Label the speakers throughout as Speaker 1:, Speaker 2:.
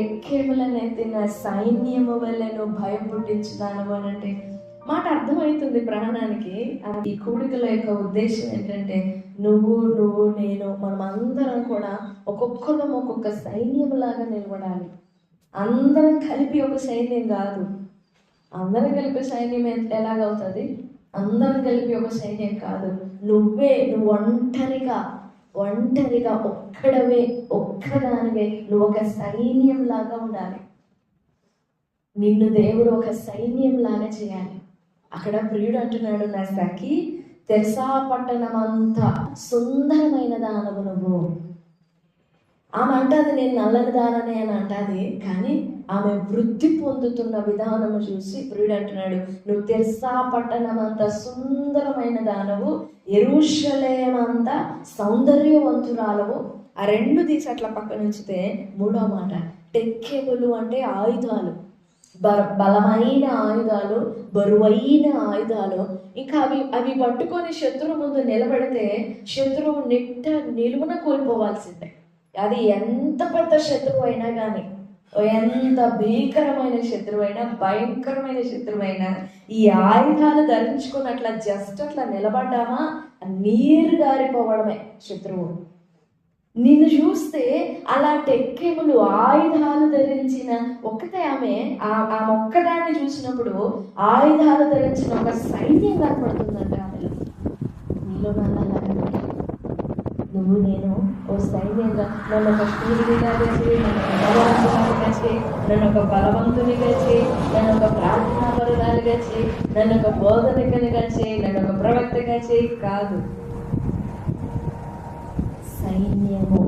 Speaker 1: ఎక్కేములనెత్తిన సైన్యము వల్లే నువ్వు భయం పుట్టించుదాను అని అంటే మాట అర్థమవుతుంది ప్రాణానికి. ఈ కూడికల యొక్క ఉద్దేశం ఏంటంటే నువ్వు నేను మనం అందరం కూడా ఒక్కొక్కరం ఒక్కొక్క సైన్యం లాగా నిలబడాలి. అందరం కలిపి ఒక సైన్యం కాదు. అందరం కలిపి సైన్యం ఎలాగవుతుంది? అందరం కలిపి ఒక సైన్యం కాదు. నువ్వు ఒంటరిగా ఒక్కదానివే నువ్వు ఒక సైన్యం లాగా ఉండాలి. నిన్ను దేవుడు ఒక సైన్యం లాగా చేయాలి. అక్కడ ప్రియుడు అంటున్నాడు, నా సఖి తెర్సా పట్టణం అంతా సుందరమైన దానవు నువ్వు. ఆమె అంటది నేను నల్లని దాననే అని అంటది, కానీ ఆమె వృద్ధి పొందుతున్న విధానము చూసి ప్రియుడు అంటున్నాడు, నువ్వు తెర్సా పట్టణం అంతా సుందరమైన దానవు, యెరూషలేము అంతా సౌందర్యవంతురాలవు. ఆ రెండు తీసి అట్లా పక్కన ఉంచితే మూడో మాట టెక్కెములు అంటే ఆయుధాలు, బలమైన ఆయుధాలు, బరువైన ఆయుధాలు. ఇంకా అవి పట్టుకొని శత్రువు ముందు నిలబడితే శత్రువు నిలువున కోల్పోవాల్సిందే. అది ఎంత పెద్ద శత్రువు అయినా కానీ, ఎంత భీకరమైన శత్రువైనా, భయంకరమైన శత్రువైనా, ఈ ఆయుధాలు ధరించుకొని అట్లా జస్ట్ అట్లా నిలబడ్డామా నీరు గారిపోవడమే శత్రువు. నిన్ను చూస్తే అలా టెక్కెములు ఆయుధాలు ధరించిన ఒక్కతే ఆమె ఒక్కదాన్ని చూసినప్పుడు ఆయుధాలు ధరించిన ఒక సైన్యం కనపడుతుందంట ఆమెలో. నీలో నువ్వు నేను ఓ సైన్యంగా, నన్ను ఒక స్టూడిగా చేసి, నన్ను ఒక బలవంతునిగా చేయి, నన్ను ఒక ప్రార్థనాపరురాలుగా చేయి, నన్ను ఒక బోధనికనిగా చేయి, నన్ను ఒక ప్రవక్తగా చేయి కాదు, సైన్యము.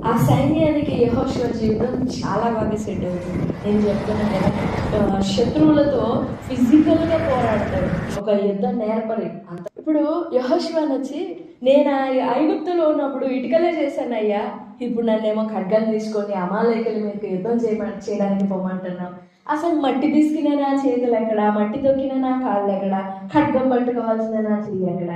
Speaker 1: ఆ సైన్యానికి యెహోషువ జీవితం చాలా బాగా సెట్ అవుతుంది. నేను చెప్తున్నాను కదా, శత్రువులతో ఫిజికల్గా పోరాడతాడు, ఒక యుద్ధం నేర్పరి అంత. ఇప్పుడు యెహోషువ వచ్చి నేను ఐగుప్తులో ఉన్నప్పుడు ఇటుకలే చేశానయ్యా, ఇప్పుడు నన్నేమో ఖడ్గం తీసుకొని అమాలేకుల మీకు యుద్ధం చేయడానికి పోమంటున్నాం. అసలు మట్టి తీసుకునే నా చేతులు ఎక్కడ, మట్టి తొక్కిన నా కాళ్ళు ఎక్కడ, ఖడ్గం పట్టుకోవాల్సిన నా చెయ్యి ఎక్కడ?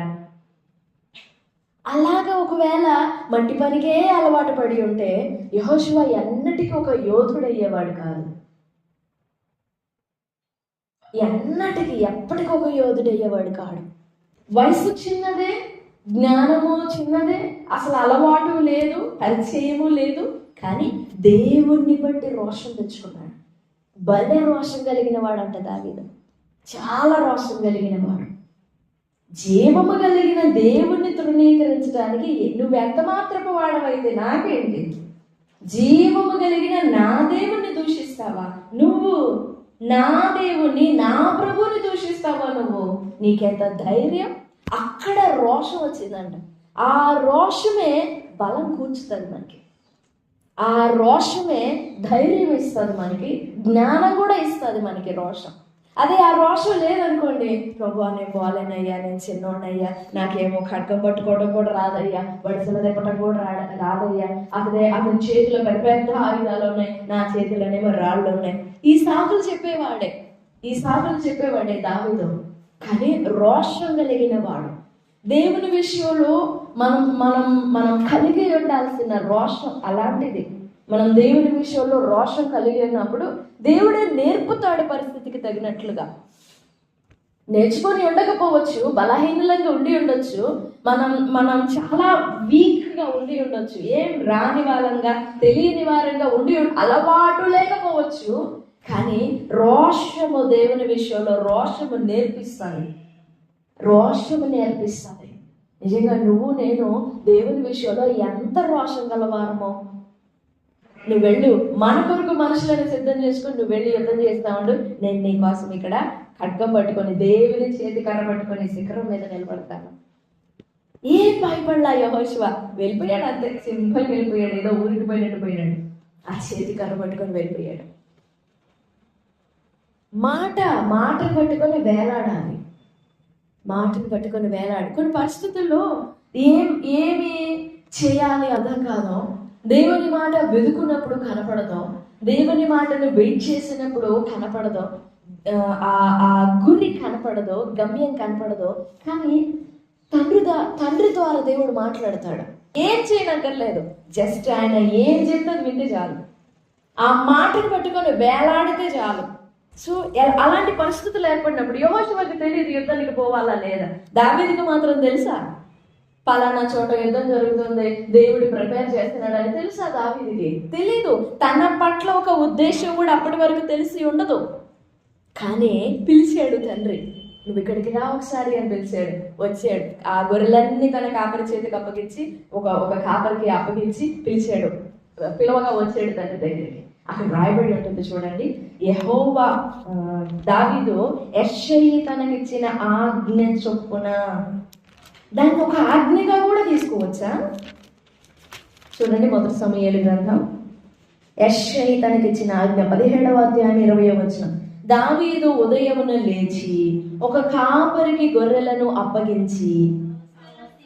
Speaker 1: అలాగా ఒకవేళ మట్టి పనికే అలవాటు పడి ఉంటే యెహోషువ ఎన్నటికీ ఒక యోధుడు అయ్యేవాడు కాదు. ఎప్పటికీ ఒక యోధుడు అయ్యేవాడు కాడు. వయసు చిన్నదే, జ్ఞానము చిన్నదే, అసలు అలవాటు లేదు, పరిచయము లేదు, కానీ దేవుణ్ణి బట్టి రోషం తెచ్చుకున్నాడు. భలే రోషం కలిగిన వాడు అంట దావీదు, చాలా రోషం కలిగిన వాడు. జీవము కలిగిన దేవుణ్ణి తృణీకరించడానికి నువ్వు ఎంత మాత్రపు వాడవైతే నాకేంటి? జీవము కలిగిన నా దేవుణ్ణి దూషిస్తావా నువ్వు? నా దేవుణ్ణి, నా ప్రభువుని దూషిస్తావా నువ్వు? నీకెంత ధైర్యం? అక్కడ రోషం వచ్చిందంట. ఆ రోషమే బలం కూర్చుతుంది మనకి, ఆ రోషమే ధైర్యం ఇస్తుంది మనకి, జ్ఞానం కూడా ఇస్తుంది మనకి రోషం. అదే ఆ రోషం లేదనుకోండి, ప్రభు నేను పోలేనయ్యా, నేను చిన్నోడయ్యా, నాకేమో ఖడ్గం పట్టుకోవడం కూడా రాదయ్యా, వడిసెల తిప్పటం కూడా రాదయ్యా, అతని చేతిలో పెద్ద పెద్ద ఆయుధాలు ఉన్నాయి, నా చేతిలోనేమో రాళ్ళు ఉన్నాయి. ఈ సాకులు చెప్పేవాడే దావీదు. కానీ రోషం కలిగిన వాడు. దేవుని విషయంలో మనం కలిగి ఉండాల్సిన రోషం అలాంటిది. మనం దేవుని విషయంలో రోషం కలిగి ఉన్నప్పుడు దేవుడే నేర్పుతాడు పరిస్థితికి తగినట్లుగా. నేర్చుకొని ఉండకపోవచ్చు, బలహీనంగా ఉండి ఉండొచ్చు, మనం చాలా వీక్గా ఉండి ఉండొచ్చు, ఏం రాని వాళ్ళంగా తెలియని వారంగా ఉండి అలవాటు లేకపోవచ్చు. కానీ రోషము దేవుని విషయంలో రోషము నేర్పిస్తుంది. నిజంగా నువ్వు నేను దేవుని విషయంలో ఎంత రోషం గలవారమో. నువ్వు వెళ్ళు, మన కొరకు మనుషులను సిద్ధం చేసుకొని నువ్వు వెళ్ళి యుద్ధం చేస్తా ఉండు, నేను నీ కోసం ఇక్కడ ఖడ్గం పట్టుకొని దేవుని చేతి కర్ర పట్టుకొని శిఖరం మీద నిలబడతాను. ఏం భయపడలా యెహోషువ, వెళ్ళిపోయాడు అంతే, సింపుల్గా వెళ్ళిపోయాడు, ఏదో ఊరికి పోయినాడు. ఆ చేతి కర్ర పట్టుకొని వెళ్ళిపోయాడు. మాటను పట్టుకొని వేలాడాలి, మాటను పట్టుకొని వేలాడి. కొన్ని పరిస్థితుల్లో ఏమి చేయాలి అర్థం కాదు. దేవుని మాట వెతుకున్నప్పుడు కనపడదు, దేవుని మాటను వెయిట్ చేసినప్పుడు కనపడదు, ఆ గురి కనపడదు, గమ్యం కనపడదు. కానీ తండ్రి ద్వారా దేవుడు మాట్లాడతాడు. ఏం చేయనక్కర్లేదు, జస్ట్ ఆయన ఏం చెప్తే వింటే చాలు. ఆ మాటను పట్టుకొని వేలాడితే చాలు. సో అలాంటి పరిస్థితులు ఏర్పడినప్పుడు యెహోషువకి తెలియదు యుద్ధానికి పోవాలా లేదా. దావీదుకి మాత్రం తెలుసా పలానా చోట యుద్ధం జరుగుతుంది, దేవుడు ప్రిపేర్ చేస్తున్నాడని తెలుసా దావీదుకి? తెలీదు. తన పట్ల ఒక ఉద్దేశం కూడా అప్పటి వరకు తెలిసి ఉండదు. కానీ పిలిచాడు తండ్రి, నువ్వు ఇక్కడికి రా ఒకసారి అని పిలిచాడు. వచ్చాడు. ఆ గొర్రెలన్నీ తన కాపరి చేతికి అప్పగించి ఒక కాపరికి అప్పగించి పిలిచాడు. పిలవగా వచ్చాడు తండ్రి దగ్గరికి. అక్కడ రాయబడి ఉంటుంది చూడండి, యెహోవా దావీదు యెషయి తనకిచ్చిన ఆజ్ఞ చొప్పున. దాన్ని ఒక ఆజ్ఞగా కూడా తీసుకోవచ్చా? చూడండి, మొదటి సమూయేలు గ్రంథం యెషయి తనకిచ్చిన ఆజ్ఞ 17వ అధ్యాయం 20వ వచనం. దావీదు ఉదయమున లేచి ఒక కాపరికి గొర్రెలను అప్పగించి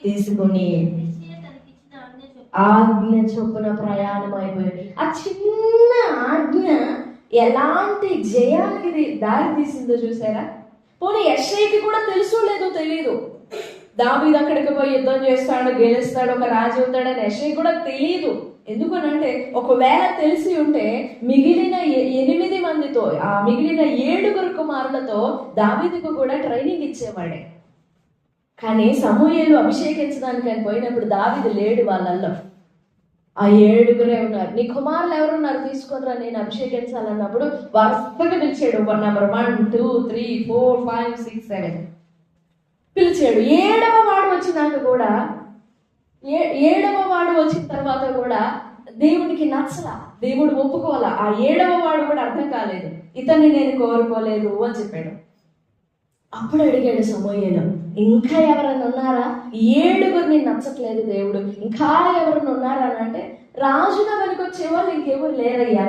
Speaker 1: తీసుకుని ఆజ్ఞ చొప్పున ప్రయాణం అయిపోయింది. ఆ చిన్న ఆజ్ఞ ఎలాంటి జయానికి దారి తీసిందో చూసారా? పోనీ యెషయికి కూడా తెలుసో లేదో తెలియదు. దావీదు అక్కడికి పోయి యుద్ధం చేస్తాడు, గెలుస్తాడు, ఒక రాజు అవుతాడని యెషయి కూడా తెలియదు. ఎందుకనంటే ఒకవేళ తెలిసి ఉంటే మిగిలిన 8 మందితో, ఆ మిగిలిన 7 కుమారులతో దావీదుకు కూడా ట్రైనింగ్ ఇచ్చేవాడే. కానీ సమూయేలు అభిషేకించడానికి ఆయన పోయినప్పుడు దావీదు లేడు వాళ్ళల్లో. ఆ 7 ఉన్నారు. నీ కుమారులు ఎవరున్నారు తీసుకొనిరా నేను అభిషేకించాలన్నప్పుడు వరుసగా పిలిచాడు. నెంబర్ 1, 2, 3, 4, 5, 6, 7 పిలిచాడు. 7వ వాడు వచ్చినాక కూడా, 7వ వాడు వచ్చిన తర్వాత కూడా దేవునికి నచ్చలా, దేవుడు ఒప్పుకోవాలా. ఆ 7వ వాడు కూడా అర్థం కాలేదు, ఇతన్ని నేను కోరుకోలేదు అని చెప్పాడు. అప్పుడు అడిగాడు సమూయేలు, ఇంకా ఎవరైనా ఉన్నారా? 7 నచ్చట్లేదు దేవుడు, ఇంకా ఎవరైనా ఉన్నారా అని అంటే, రాజుగా పనికొచ్చే వాళ్ళు ఇంకెవరు లేరయ్యా.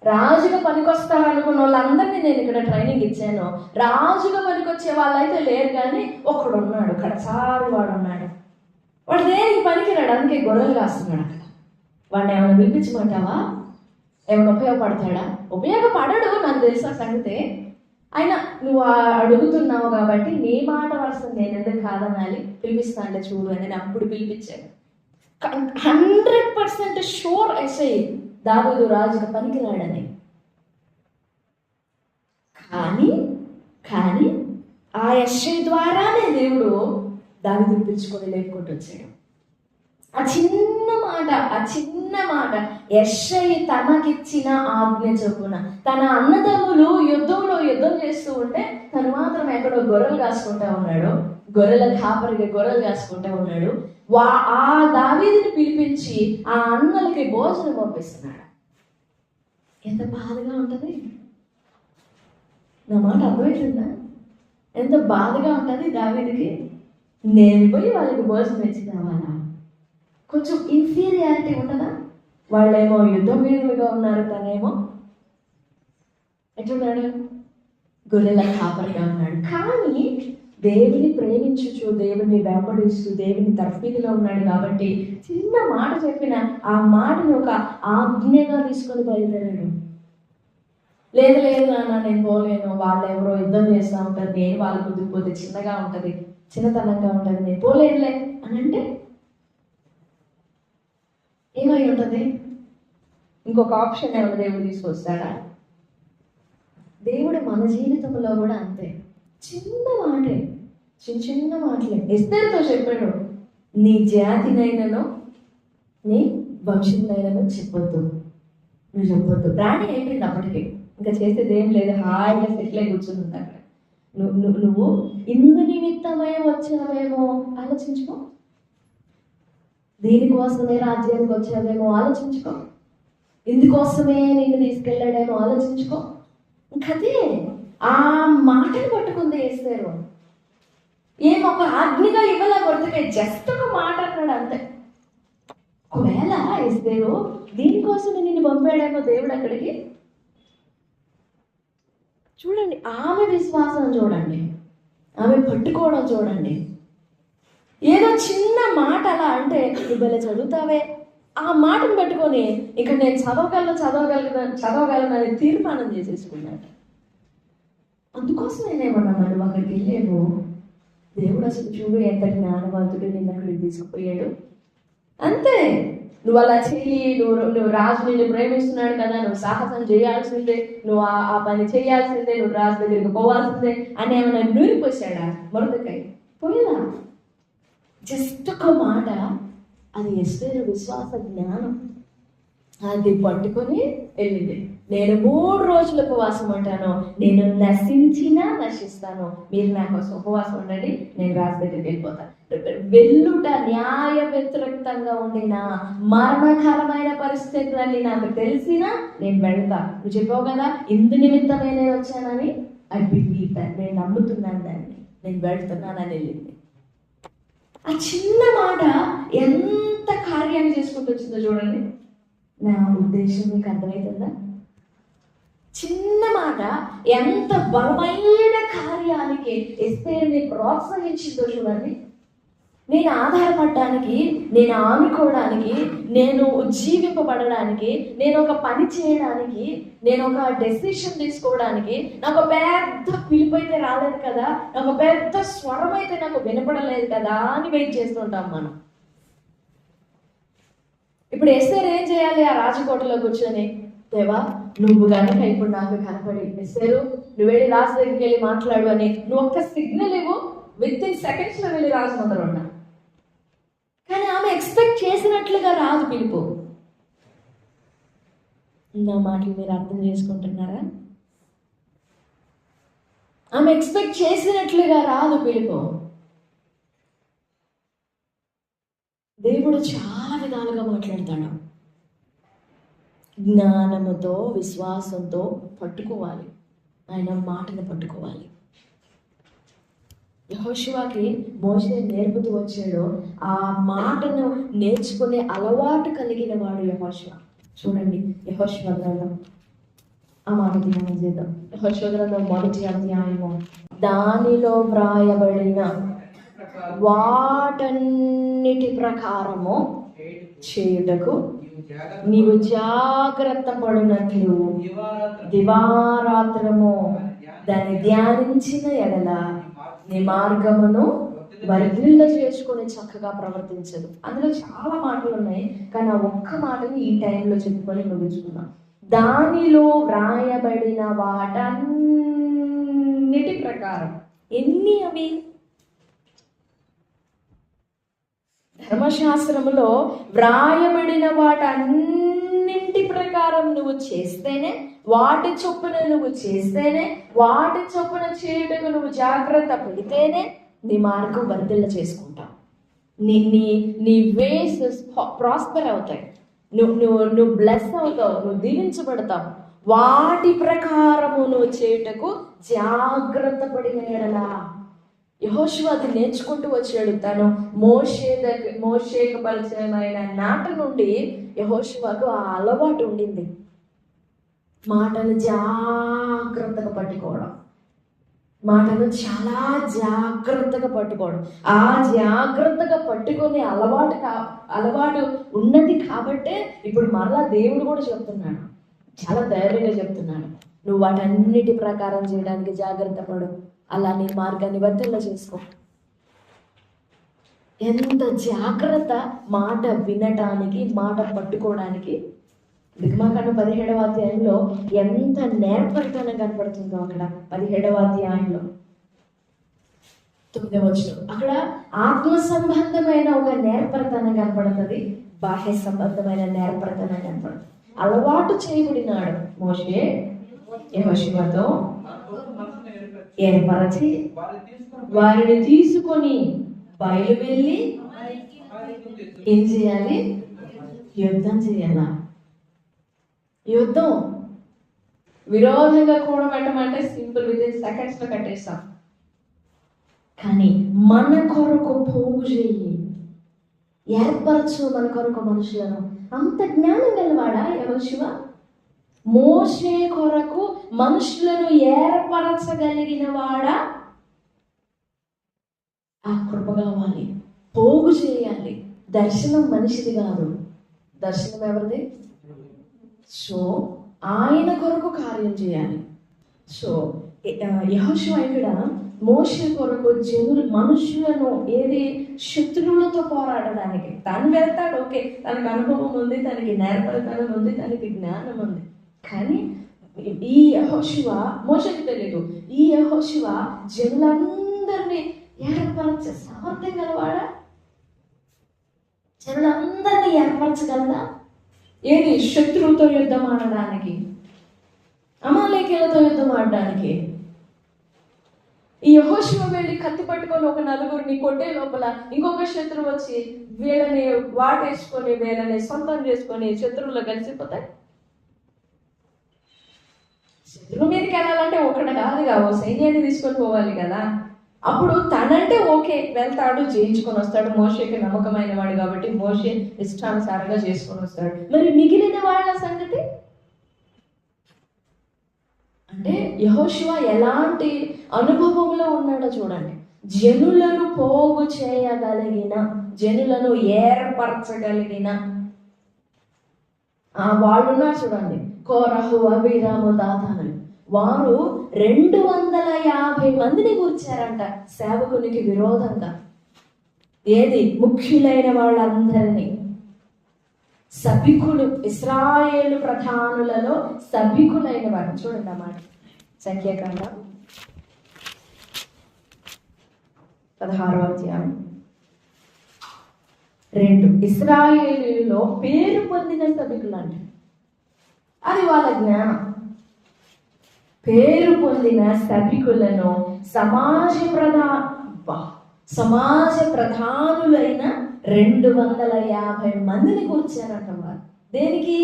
Speaker 1: రాజుగా పనికొస్తారనుకున్న వాళ్ళందరినీ నేను ఇక్కడ ట్రైనింగ్ ఇచ్చాను. రాజుగా పనికొచ్చే వాళ్ళైతే లేరు, కానీ ఒకడు ఉన్నాడు, కడసారి వాడు ఉన్నాడు. వాడు దేనికి పనికిరాడు, అందుకే గొర్రెలు కాస్తున్నాడు అక్కడ. వాడిని ఏమైనా పిలిపించమంటావా? ఏమైనా ఉపయోగపడతాడా? ఉపయోగపడడు, నాకు తెలుసా సంగతే. అయినా నువ్వు అడుగుతున్నావు కాబట్టి నీ మాట వరుస నేను ఎందుకు కాదనాలి, పిలిపిస్తానులే చూడు అని నేను అప్పుడు పిలిపించాను. 100% షూర్ ఎస్ఐ దావీదు రాజుగా పనికిరాడని. కానీ ఆ యెషయి ద్వారానే దేవుడు దావీదుని పిలుచుకొని లేపుకుంటూ వచ్చాడు. ఆ చిన్న మాట యెషయి తనకిచ్చిన ఆజ్ఞ చొప్పున. తన అన్నదమ్ములు యుద్ధం చేస్తూ ఉంటే తను మాత్రం ఎక్కడో గొర్రెలు కాసుకుంటా ఉన్నాడు, గొర్రెల కాపరిగా గొర్రెలు కాసుకుంటా ఉన్నాడు. ఆ దావీదుని పిలిపించి ఆ అన్నలకి భోజనం పంపిస్తున్నాడు. ఎంత బాధగా ఉంటుంది. నా మాట అర్థమవుతుందా? ఎంత బాధగా ఉంటుంది దావీదుకి. నేను పోయి వాళ్ళకి భోజనం ఇచ్చి రావాలా? కొంచెం ఇన్ఫీరియారిటీ ఉండదా? వాళ్ళేమో యుద్ధ వీరులుగా ఉన్నారు, తనేమో ఎట్లున్నాడు? గొర్రెల కాపరిగా ఉన్నాడు. కానీ దేవుని ప్రేమించుచు, దేవుని వెంబడిస్తూ, దేవుని తర్ఫీదులో ఉన్నాడు కాబట్టి చిన్న మాట చెప్పిన ఆ మాటను ఒక ఆజ్ఞగా తీసుకొని బయలుదేరాడు. లేదు నాన్న నేను పోలేను, వాళ్ళు ఎవరో యుద్ధం చేస్తూ ఉంటారు, నేను వాళ్ళు కుదిరిపోతే చిన్నగా ఉంటుంది, చిన్నతనంగా ఉంటుంది, నేను పోలేనులే అని అంటే ఏమై ఉంటుంది? ఇంకొక ఆప్షన్ ఏమైనా దేవుడు తీసుకొస్తాడా? దేవుడు మన జీవితంలో కూడా అంతే. చిన్న మాటలే. ఎస్తేరుతో చెప్పాడు, నీ జాతినైనను నీ వంశంనైనను చెప్పొద్దు, నువ్వు చెప్పొద్దు. ప్రాణి అయిపోయింది అప్పటికి, ఇంకా చేసేది ఏం లేదు, హాయిగా సెటిల్ అయి కూర్చుంది అక్కడ. నువ్వు ఇందు నిమిత్తమే వచ్చావేమో ఆలోచించుకో, దీనికోసమే రాజ్యానికి వచ్చావేమో ఆలోచించుకో, ఇందుకోసమే నిన్ను తీసుకెళ్ళాడేమో ఆలోచించుకో. ఇంకదే ఆ మాటను పట్టుకుంది ఎస్తేరు. ఏమొక ఆజ్ఞగా ఇవ్వాల కొడుతుకే, జస్ట్ ఒక మాట అన్నాడు అంతే. ఒకవేళ ఎస్తేరు దీనికోసమే నిన్ను పంపాడేమో దేవుడు అక్కడికి. చూడండి ఆమె విశ్వాసం చూడండి, ఆమె పట్టుకోవడం చూడండి. ఏదో చిన్న మాట అలా అంటే నువ్వు చదువుతావే, ఆ మాటను పట్టుకొని ఇక్కడ నేను చదవగలను అని తీర్మానం చేసేసుకున్నాడు. అందుకోసం నేనేమన్నా మనం అక్కడికి వెళ్ళేమో, దేవుడు అసలు చూడు ఎంత జ్ఞానవంతుడు నిన్ను అక్కడికి తీసుకుపోయాడు. అంతే. నువ్వు అలా చెయ్యి, నువ్వు రాజు నిన్ను ప్రేమిస్తున్నాడు కదా, నువ్వు సాహసం చేయాల్సిందే, నువ్వు ఆ పని చేయాల్సిందే, నువ్వు రాజు దగ్గరికి పోవాల్సిందే అని ఏమైనా నూరిపోసాడా మొర్దెకై? పోయినా. జస్ట్ ఒక మాట, అది ఎస్తేరు విశ్వాస జ్ఞానం. అది పట్టుకొని వెళ్ళింది. నేను 3 రోజులు ఉపవాసం ఉంటాను, నేను నశించినా నశిస్తాను, మీరు నా కోసం ఉపవాసం ఉండండి, నేను రాజు దగ్గరికి వెళ్ళిపోతాను. వెల్లుట న్యాయ వ్యతిరేక్తంగా ఉండిన మరణకరమైన పరిస్థితులన్నీ నాకు తెలిసినా నేను వెళ్తా. నువ్వు చెప్పావు కదా ఇందు నిమిత్తమే నేను వచ్చానని, ఐ బిలీవ్ దట్, నేను నమ్ముతున్నాను దాన్ని, నేను వెళ్తున్నానని వెళ్ళింది. ఆ చిన్న మాట ఎంత కార్యాన్ని చేసుకుంటూ వచ్చిందో చూడండి. నా ఉద్దేశం మీకు అర్థమవుతుందా? చిన్న మాట ఎంత బలమైన కార్యానికి ఎస్తేరుని ప్రోత్సహించిందో చూడండి. నేను ఆధారపడడానికి, నేను ఆనుకోవడానికి, నేను ఉజ్జీవింపబడడానికి, నేను ఒక పని చేయడానికి, నేను ఒక డెసిషన్ తీసుకోవడానికి నాకు పెద్ద పిలుపు అయితే రాలేదు కదా, నాకు పెద్ద స్వరం అయితే నాకు వినపడలేదు కదా అని వెయిట్ చేస్తుంటాం మనం. ఇప్పుడు ఎస్తేరు ఏం చేయాలి? ఆ రాజకోటలో కూర్చొని, దేవా నువ్వు కనుక ఇప్పుడు నాకు కనపడి, ఎస్తేరు నువ్వు వెళ్ళి రాజు దగ్గరికి వెళ్ళి మాట్లాడు అని నువ్వు ఒక్క సిగ్నల్ ఇవ్వు, విత్ ఇన్ సెకండ్స్ లో వెళ్ళి రాజు ముందర ఉన్నా. కానీ ఆమె ఎక్స్పెక్ట్ చేసినట్లుగా రాదు పిలుపు. నా మాటలు మీరు అర్థం చేసుకుంటున్నారా? ఆమె ఎక్స్పెక్ట్ చేసినట్లుగా రాదు పిలుపు. దేవుడు చాలా విధాలుగా మాట్లాడతాడు. జ్ఞానముతో, విశ్వాసంతో పట్టుకోవాలి, ఆయన మాటను పట్టుకోవాలి. యెహోషువకి మోషే నేర్పుతూ వచ్చాడు. ఆ మాటను నేర్చుకునే అలవాటు కలిగిన వాడు యెహోషువ. చూడండి యెహోషువ గ్రంథం, ఆ మాట ధ్యానం చేద్దాం. యెహోషువ గ్రంథం 1వ అధ్యాయము. దానిలో వ్రాయబడిన వాటన్నిటి ప్రకారము చేయుటకు నీవు జాగ్రత్త పడినట్లు దివారాత్రము దాన్ని ధ్యానించిన ఎడల నీ మార్గమును వర్ధిల్ల చేసుకుని చక్కగా ప్రవర్తించదు. అందులో చాలా మాటలు ఉన్నాయి, కానీ ఆ ఒక్క మాటని ఈ టైంలో చెప్పుకొని ముగించుకున్నాం. దానిలో వ్రాయబడిన వాటన్నిటి ప్రకారం. ఎన్ని అవి? ధర్మశాస్త్రములో వ్రాయబడిన వాటన్నింటి ప్రకారం నువ్వు చేస్తేనే, వాటి చొప్పున నువ్వు చేస్తేనే, వాటి చొప్పున చేయుటకు నువ్వు జాగ్రత్త పడితేనే నీ మార్గం వర్ధిల్ల చేసుకుంటావు. నీ వేస్ ప్రాస్పర్ అవుతాయి, నువ్వు బ్లెస్ అవుతావు, నువ్వు దీవించబడతావు. వాటి ప్రకారము నువ్వు చేయుటకు జాగ్రత్త పడిన ఎడల. యెహోషువ అది నేర్చుకుంటూ వచ్చాడు. తను మోషేకు పరిచయమైన నాట నుండి యెహోషువకు ఆ అలవాటు ఉండింది, మాటను జాగ్రత్తగా పట్టుకోవడం, మాటను చాలా జాగ్రత్తగా పట్టుకోవడం. ఆ జాగ్రత్తగా పట్టుకునే అలవాటు ఉన్నది కాబట్టే ఇప్పుడు మరలా దేవుడు కూడా చెప్తున్నాడు, చాలా ధైర్యంగా చెప్తున్నాడు, నువ్వు వాటన్నిటి ప్రకారం చేయడానికి జాగ్రత్త పడు, అలా నీ మార్గాన్ని వర్ధిల్ల చేసుకో. ఎంత జాగ్రత్త మాట వినటానికి, మాట పట్టుకోవడానికి. నిర్గమకాండం 17వ అధ్యాయంలో ఎంత నేర్పరితనం కనపడుతుందో అక్కడ 17వ అధ్యాయంలో 9వ వచనం. అక్కడ ఆత్మ సంబంధమైన ఒక నేర్పరితనం కనపడుతుంది, బాహ్య సంబంధమైన నేర్పరితనం కనపడుతుంది. అలవాటు చేయబడినాడు మోషే యెహోషువతో ఏర్పరచి వారిని తీసుకొని బయలు వెళ్ళి ఏం చేయాలి? యుద్ధం చేయాలా? యుద్ధం విరోధంగా కూడా పెట్టమంటే సింపుల్, విత్ ఇన్ సెకండ్స్ లో కట్టేస్తాం. కానీ మన కొరకు పోగు చేయి, ఏర్పరచు మన కొరకు మనుషులను. అంత జ్ఞానం గలవాడా యెహోషువ? మోషే కొరకు మనుషులను ఏర్పరచగలిగిన వాడా? ఆ కృప కావాలి, పోగు చేయాలి. దర్శనం మనిషిది కాదు, దర్శనం ఎవరిది? సో ఆయన కొరకు కార్యం చేయాలి. సో యెహోషువ ఇక్కడ మోషే కొరకు మనుషులను ఏది శత్రువులతో పోరాడడానికి తను వెళ్తాడు. ఓకే, తనకు అనుభవం ఉంది, తనకి నేర్పరితనం ఉంది, తనకి జ్ఞానం ఉంది. కానీ ఈ యెహోషువ, మోషేకి తెలియదు, ఈ యెహోషువ జనులందరినీ ఏర్పరచే సామర్థ్యం గలవాడా? జనులందరినీ ఏర్పరచగలదా? ఏది శత్రువుతో యుద్ధం ఆడడానికి, అమాలేకీయులతో యుద్ధం ఆడడానికి. ఈ యెహోషువ వెళ్ళి కత్తి పట్టుకొని ఒక నలుగురిని కొట్టే లోపల ఇంకొక శత్రువు వచ్చి వీళ్ళని వాటేసుకొని వీళ్ళని సొంతం చేసుకొని శత్రువులు కలిసిపోతాయి. శత్రువు మీదకి వెళ్ళాలంటే ఒకటి కాదుగా, ఓ సైన్యాన్ని తీసుకొని పోవాలి కదా. అప్పుడు తనంటే ఓకే వెళ్తాడు, జయించుకొని వస్తాడు. మోషేకి నమ్మకమైన వాడు కాబట్టి మోషే ఇష్టానుసారంగా చేసుకొని వస్తాడు. మరి మిగిలిన వాళ్ళ సంగతి అంటే యెహోషువ ఎలాంటి అనుభవంలో ఉన్నాడో చూడండి. జనులను పోగు చేయగలిగిన, జనులను ఏర్పరచగలిగిన వాళ్ళున్నా చూడండి. కోరహు, అబీరాము, దాతానులు, వారు 250 మందిని కూర్చారంట సేవకునికి విరోధంగా. ఏది ముఖ్యులైన వాళ్ళందరినీ, సభికులు, ఇశ్రాయేలు ప్రధానులలో సభికులైన వారు. చూడండి అన్నమాట, సంఖ్యాకాండం 16వ అధ్యాయం 2. ఇశ్రాయేలులో పేరు పొందిన సభికులు అంటే అది వాళ్ళ జ్ఞానం. పేరు పొందిన సభికులను సమాజ ప్రధానులైన 250 మందిని కూర్చారంట వారు. దేనికి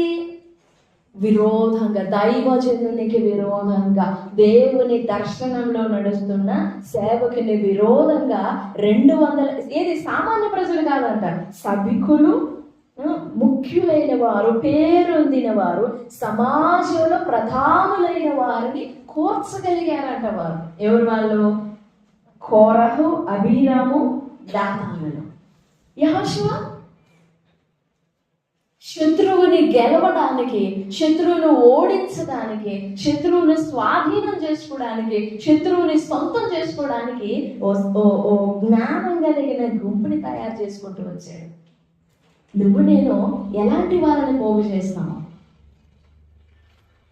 Speaker 1: విరోధంగా? దైవజనునికి విరోధంగా, దేవుని దర్శనంలో నడుస్తున్న సేవకుని విరోధంగా 200, ఏది సామాన్య ప్రజలు కాదంట, సభికులు, ముఖ్యులైన వారు, పేరొందిన వారు, సమాజంలో ప్రధానులైన వారిని కూర్చగలిగారంట వారు. ఎవరు వాళ్ళు? కోరహు, అబీరాము, దాతానులు. యెహోషువ శత్రువుని గెలవడానికి, శత్రువును ఓడించడానికి, శత్రువుని స్వాధీనం చేసుకోవడానికి, శత్రువుని సొంతం చేసుకోవడానికి ఓ జ్ఞానం కలిగిన గుంపుని తయారు చేసుకుంటూ వచ్చాడు. నువ్వు నేను ఎలాంటి వాళ్ళని పోగు చేస్తాము?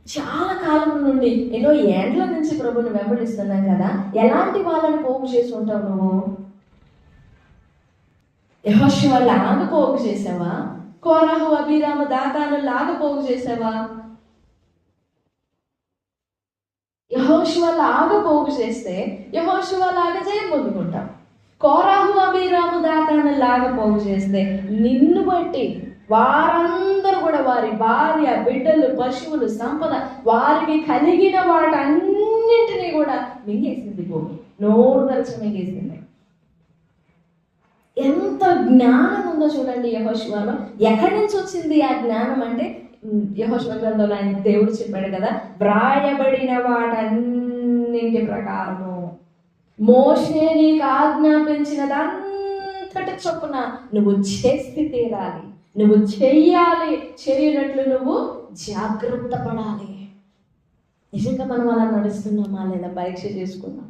Speaker 1: చాలా కాలం నుండి, ఎన్నో ఏండ్ల నుంచి ప్రభుని వెంబడిస్తున్నాం కదా, ఎలాంటి వాళ్ళని పోగు చేసి ఉంటావు నువ్వు? యెహోషువ లాగా పోగు చేసావా? కోరహు, అబీరాము, దాతాను లాగా పోగు చేసావా? యెహోషువ లాగా పోగు చేస్తే యెహోషువ లాగా జయం పొందుకుంటాం. కోరహు, అబీరాము, దాతాను లాగా పోగు చేస్తే నిన్ను బట్టి వారందరూ కూడా వారి భార్య, బిడ్డలు, పశువులు, సంపద, వారికి కలిగిన వాటన్నింటినీ కూడా మింగేసింది పోగి, నోరు తెరచి మింగేసింది. ఎంత జ్ఞానం ఉందో చూడండి యెహోషువలో. ఎక్కడి నుంచి వచ్చింది ఆ జ్ఞానం అంటే, యెహోషువ గ్రంథంలో ఆయన దేవుడు చెప్పాడు కదా, వ్రాయబడిన వాటన్నింటి ప్రకారము మోషే నీకు ఆజ్ఞాపించినదంతటి చొప్పున నువ్వు చేసి తీరాలి, నువ్వు చెయ్యాలి, చేయనట్లు నువ్వు జాగ్రత్త పడాలి. నిజంగా మనం అలా నడుస్తున్నామా లేదా పరీక్ష చేసుకున్నాం.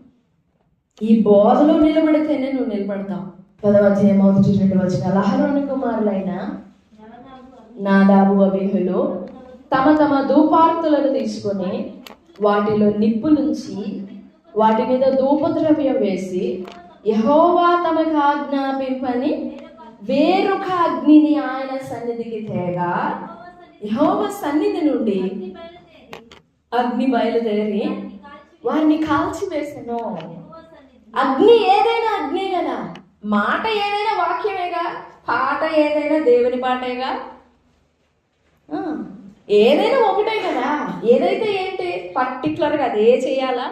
Speaker 1: ఈ బోధలో నిలబడితేనే నువ్వు నిలబడతావు. 10వ అధ్యాయం 1-2 వచనాలు. అహరోను కుమారులైన నాదాబు, అబీహులు తమ తమ ధూపార్తులను తీసుకొని వాటిలో నిప్పులుంచి వాటి మీద ధూపద్రవ్యం వేసి యెహోవా తమకు ఆజ్ఞాపింపని వేరొక అగ్నిని ఆయన సన్నిధికి తేగా, యెహోవా సన్నిధి నుండి అగ్ని బయలుదేరి వారిని కాల్చివేసెను. అగ్ని ఏదైనా అగ్ని కదా, మాట ఏదైనా వాక్యమేగా, పాట ఏదైనా దేవుని పాటేగా, ఏదైనా ఒకటే కదా. ఏదైతే ఏంటి పర్టికులర్గా అదే చేయాలా,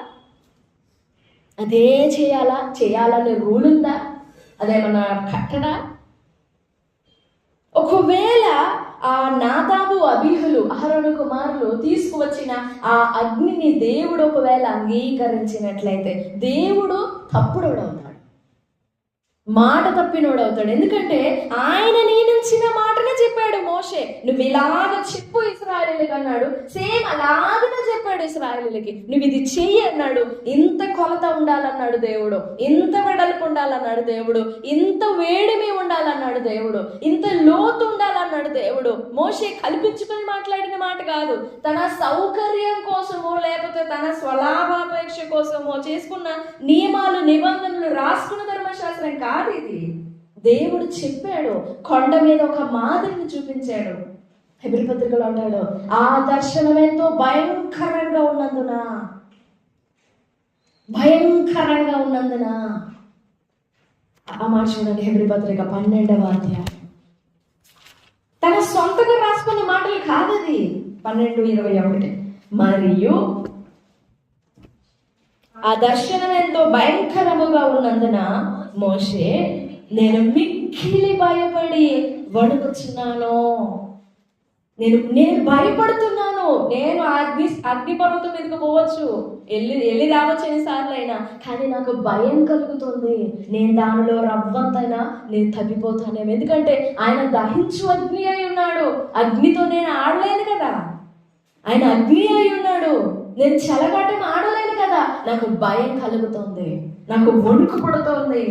Speaker 1: అదే చేయాలనే రూల్ ఉందా? అదేమన్నా కట్టడా? ఒకవేళ ఆ నాదాబు, అబీహులు, అహరోను కుమారులు తీసుకువచ్చిన ఆ అగ్నిని దేవుడు ఒకవేళ అంగీకరించినట్లయితే దేవుడు తప్పుడవుతాడు. మాట తప్పినోడు అవుతాడు. ఎందుకంటే ఆయన నియమించిన మాటనే చెప్పాడు మోషే, నువ్వు ఇలాగ చెప్పు ఇశ్రాయేలీయులకు అన్నాడు. సేమ్ అలాగనే చెప్పాడు ఇశ్రాయేలీయులకి, నువ్వు ఇది చెయ్యి అన్నాడు. ఇంత కొలత ఉండాలన్నాడు దేవుడు, ఇంత వెడల్పు ఉండాలన్నాడు దేవుడు, ఇంత వేడిమి ఉండాలన్నాడు దేవుడు, ఇంత లోతు ఉండాలన్నాడు దేవుడు. మోషే కల్పించుకొని మాట్లాడిన మాట కాదు, తన సౌకర్యం కోసమో లేకపోతే తన స్వలాభాపేక్ష కోసమో చేసుకున్న నియమాలు నిబంధనలు రాసుకున్న ధర్మశాస్త్రం కాదు ఇది. దేవుడు చెప్పాడు, కొండ మీద ఒక మాదిరిని చూపించాడు. హెబ్రీ పత్రికలో అంటాడు, ఆ దర్శనం ఎంతో భయంకరంగా ఉన్నందున, భయంకరంగా ఉన్నందున. ఆ మాట చూడండి, హెబ్రీ పత్రిక 12వ అధ్యాయం. తన సొంతగా రాసుకున్న మాటలు కాదది. 12:21. మరియు ఆ దర్శనం ఎంతో భయంకరముగా ఉన్నందున మోషే, నేను మిక్కిలి భయపడి వణుకుచున్నాను. నేను భయపడుతున్నాను. నేను అగ్నిపర్వతం మీదకి పోవచ్చు, వెళ్ళి రావచ్చు ఎన్నిసార్లు అయినా, కానీ నాకు భయం కలుగుతుంది. నేను దానిలో రవ్వంతైనా నేను తప్పిపోతానేమో. ఎందుకంటే ఆయన దహించు అగ్ని అయి ఉన్నాడు. అగ్నితో నేను ఆడలేను కదా, ఆయన అగ్ని అయి ఉన్నాడు. నేను చెలగాటం ఆడలేను కదా. నాకు భయం కలుగుతుంది, నాకు వణుకు పుడుతోంది,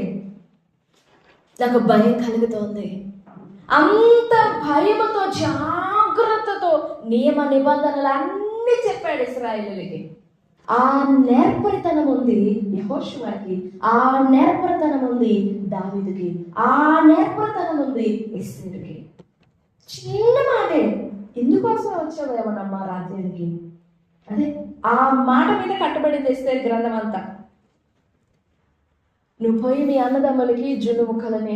Speaker 1: నాకు భయం కలుగుతోంది. అంత భయముతో జాగ్రత్తతో నియమ నిబంధనలు అన్నీ చెప్పాడు ఇశ్రాయేలీయులకి. ఆ నేర్పరితనం ఉంది యెహోషువకి, ఆ నేర్పరితనం ఉంది దావీదుకి, ఆ నేర్పరితనం ఉంది ఎస్తేరుకి. చిన్న మాటే, ఎందుకోసం వచ్చావు ఏమన్నమ్మా రాజ్యానికి, అదే ఆ మాట మీద కట్టబడింది ఎస్తేరు గ్రంథం అంతా. నువ్వు పోయి మీ అన్నదమ్ములకి జున్ను ముక్కలని,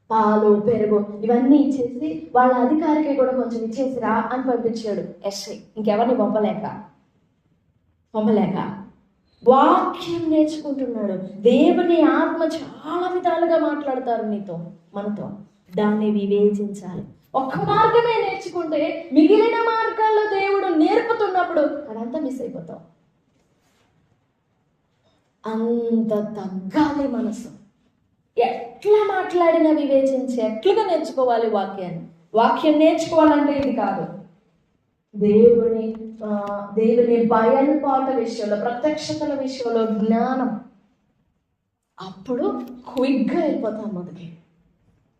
Speaker 1: పాలు, పెరుగు ఇవన్నీ ఇచ్చేసి వాళ్ళ అధికారికి కూడా కొంచెం ఇచ్చేసిరా అని పంపించాడు ఎస్ఐ. ఇంకెవరిని పంపలేక వాక్యం నేర్చుకుంటున్నాడు. దేవుని ఆత్మ చాలా విధాలుగా మాట్లాడతారు నీతో, మనతో. దాన్ని వివేచించాలి. ఒక్క మార్గమే నేర్చుకుంటే మిగిలిన మార్గాల్లో దేవుడు నేర్పుతున్నప్పుడు అదంతా మిస్ అయిపోతాం. అంత తగ్గాలి మనసు. ఎట్లా మాట్లాడినా వివేచించి ఎట్లుగా నేర్చుకోవాలి వాక్యాన్ని. వాక్యం నేర్చుకోవాలంటే ఇది కాదు, దేవుని బయలుపాట విషయంలో, ప్రత్యక్షతల విషయంలో జ్ఞానం. అప్పుడు క్విక్గా వెళ్ళిపోతాం మొదటి.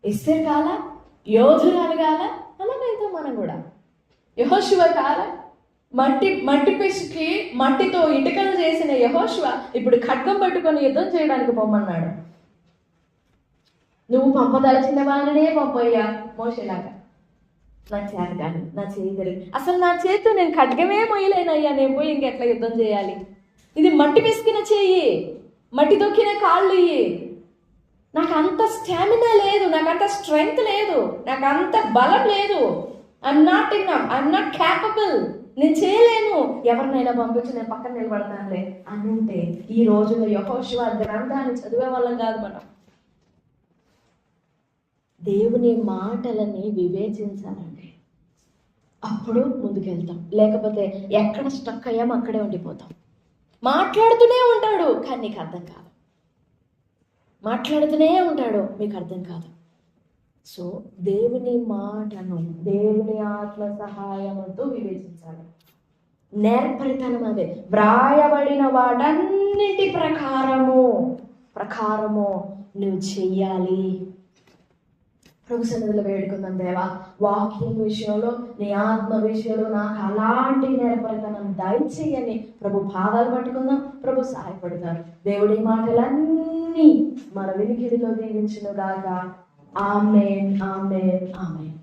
Speaker 1: ఎస్తేరు కాల యోధురాలు కాల, అలాగైతే మనం కూడా. యెహోషువ కాల మట్టి పిసికి మట్టితో ఇటుకలు చేసిన యెహోషువ ఇప్పుడు ఖడ్గం పట్టుకొని యుద్ధం చేయడానికి పొమ్మన్నాడు. నువ్వు పంపదలచిన వారినే పంపయ్యా మోషేలాగా. నా చేత కానీ, నా చేయగలి, అసలు నా చేతితో నేను ఖడ్గమే మొయ్యలేనయ్యా, నేను పోయి ఇంకెట్లా యుద్ధం చేయాలి. ఇది మట్టి పిసికిన చెయ్యి, మట్టి తొక్కిన కాళ్ళు ఇయ్యి. నాకు అంత స్టామినా లేదు, నాకు అంత స్ట్రెంగ్త్ లేదు, నాకు అంత బలం లేదు. ఐఎమ్ నాట్ క్యాపబుల్, నేను చేయలేను. ఎవరినైనా పంపించి నేను పక్కన నిలబడతానులే అని ఉంటే ఈ రోజులో యెహోషువ గ్రంథాన్ని చదివే వాళ్ళం కాదు మనం. దేవుని మాటలని వివేచించాలండి, అప్పుడు ముందుకెళ్తాం. లేకపోతే ఎక్కడ స్టక్ అయ్యామో అక్కడే ఉండిపోతాం. మాట్లాడుతూనే ఉంటాడు కానీ నీకు అర్థం కాదు, మాట్లాడుతూనే ఉంటాడు మీకు అర్థం కాదు. సో దేవుని మాటను దేవుని ఆత్మ సహాయంతో వివేచించాలి. నేర్పరితనం అదే, వ్రాయబడిన వాటన్నిటి ప్రకారము నువ్వు చెయ్యాలి. ప్రభు సన్నిధిలో వేడుకుందాం, దేవా వాక్యం విషయంలో, నీ ఆత్మ విషయంలో నాకు అలాంటి నేర్పరితనం దయచేయని ప్రభు పాదాలు పట్టుకుందాం. ప్రభు సహాయపడతారు. దేవుడి మాటలన్నీ మన వినికిడిలో దీవించును గాక. ఆమేన్, ఆమేన్, ఆమేన్.